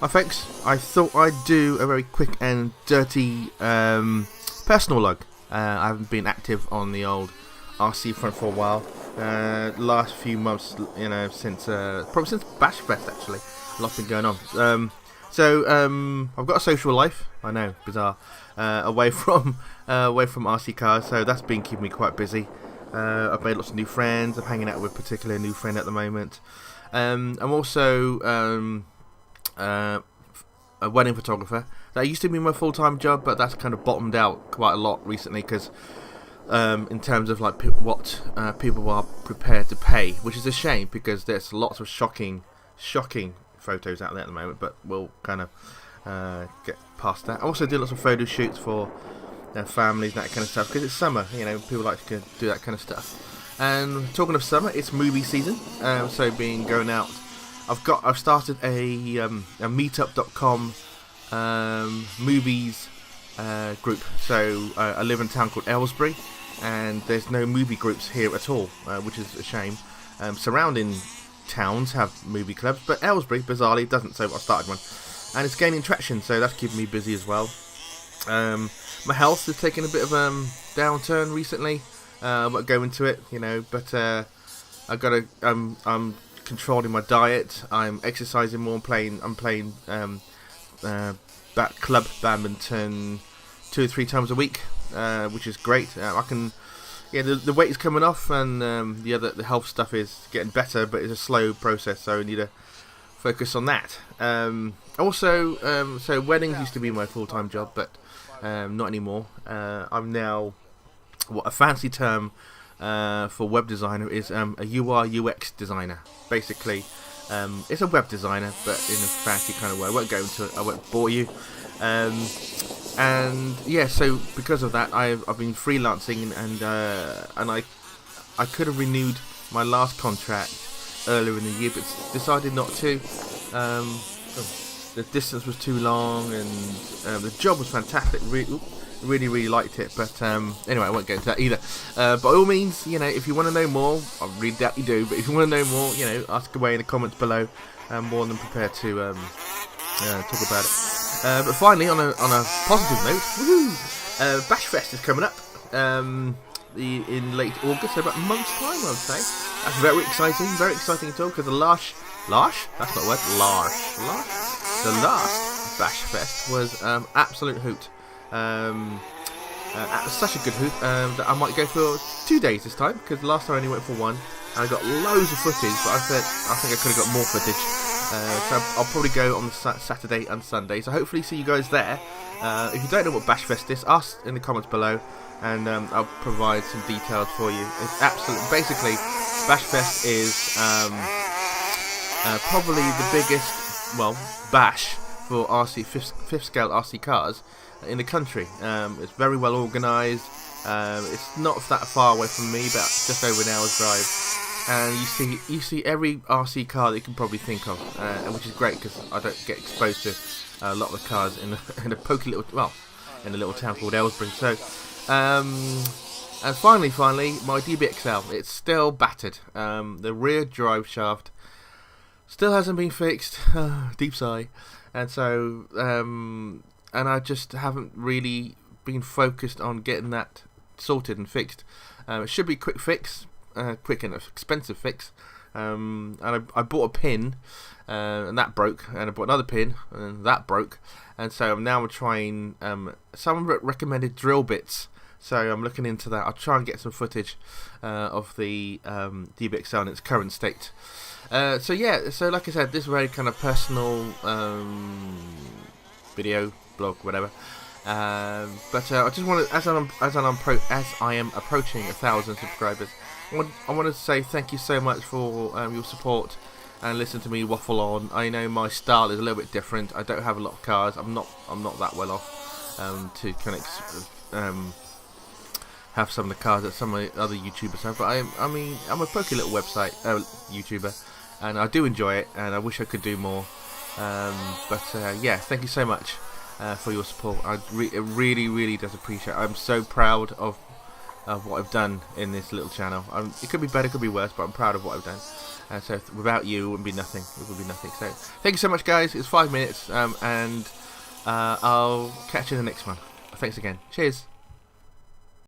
Hi folks, I thought I'd do a very quick and dirty personal log. I haven't been active on the old RC front for a while. Last few months, since probably since Bashfest actually, a lot's been going on. I've got a social life. I know, bizarre. Away from RC cars, so that's been keeping me quite busy. I've made lots of new friends. I'm hanging out with a particular new friend at the moment. I'm also a wedding photographer. That used to be my full-time job, but that's kind of bottomed out quite a lot recently because in terms of like what people are prepared to pay, which is a shame because there's lots of shocking photos out there at the moment, but we'll kind of get past that. I also do lots of photo shoots for families and that kind of stuff because it's summer, people like to do that kind of stuff. And talking of summer, it's movie season, so being going out. I've started a meetup.com movies group. So I live in a town called Aylesbury, and there's no movie groups here at all, which is a shame. Surrounding towns have movie clubs, but Aylesbury, bizarrely, doesn't. So I started one, and it's gaining traction. So that's keeping me busy as well. My health has taken a bit of downturn recently. I won't go into it, but I gotta. I'm controlling my diet. I'm exercising more. I'm playing club badminton 2 or 3 times a week, which is great. The weight is coming off, and the health stuff is getting better, but it's a slow process, so I need to focus on that. So weddings used to be my full-time job, but not anymore. I'm now what a fancy term for web designer is a UI UX designer. Basically, it's a web designer, but in a fancy kind of way. I won't go into it. I won't bore you. So because of that, I've been freelancing, and I could have renewed my last contract earlier in the year, but decided not to. The distance was too long, and the job was fantastic. Really liked it, but anyway, I won't go into that either. By all means, if you want to know more, I really doubt you do, but if you want to know more, ask away in the comments below. I'm more than prepared to talk about it. But finally, on a positive note, woohoo! Bashfest is coming up in late August, so about a month's time, I would say. That's very exciting at all, because the last Bashfest was absolute hoot. Such a good hoot that I might go for 2 days this time, because last time I only went for 1 and I got loads of footage, but I think I could have got more footage, so I'll probably go on the Saturday and Sunday, so hopefully see you guys there. If you don't know what Bashfest is, ask in the comments below, and I'll provide some details for you. It's basically Bashfest is probably the biggest bash for RC fifth scale RC cars in the country. It's very well organised. It's not that far away from me, but just over an hour's drive. And you see every RC car that you can probably think of, which is great because I don't get exposed to a lot of the cars in a in a little town called Aylesbury. So, and finally, my DBXL, it's still battered. The rear drive shaft still hasn't been fixed. Deep sigh. And so, and I just haven't really been focused on getting that sorted and fixed. It should be a quick fix, quick and expensive fix. And I bought a pin, and that broke. And I bought another pin, and that broke. And so I'm trying. Someone recommended drill bits, so I'm looking into that. I'll try and get some footage of the DBXL in its current state. So like I said, this is very kind of personal video blog, whatever. But I just want to, as I am approaching 1,000 subscribers, I want to say thank you so much for your support and listen to me waffle on. I know my style is a little bit different. I don't have a lot of cars. I'm not that well off to kind of have some of the cars that some of the other YouTubers have. But I'm a pokey little website YouTuber, and I do enjoy it, and I wish I could do more. Thank you so much for your support. It really does appreciate it. I'm so proud of of what I've done in this little channel. It could be better, it could be worse, but I'm proud of what I've done. So without you, it would be nothing. It would be nothing. So thank you so much, guys. It's 5 minutes, and I'll catch you in the next one. Thanks again. Cheers.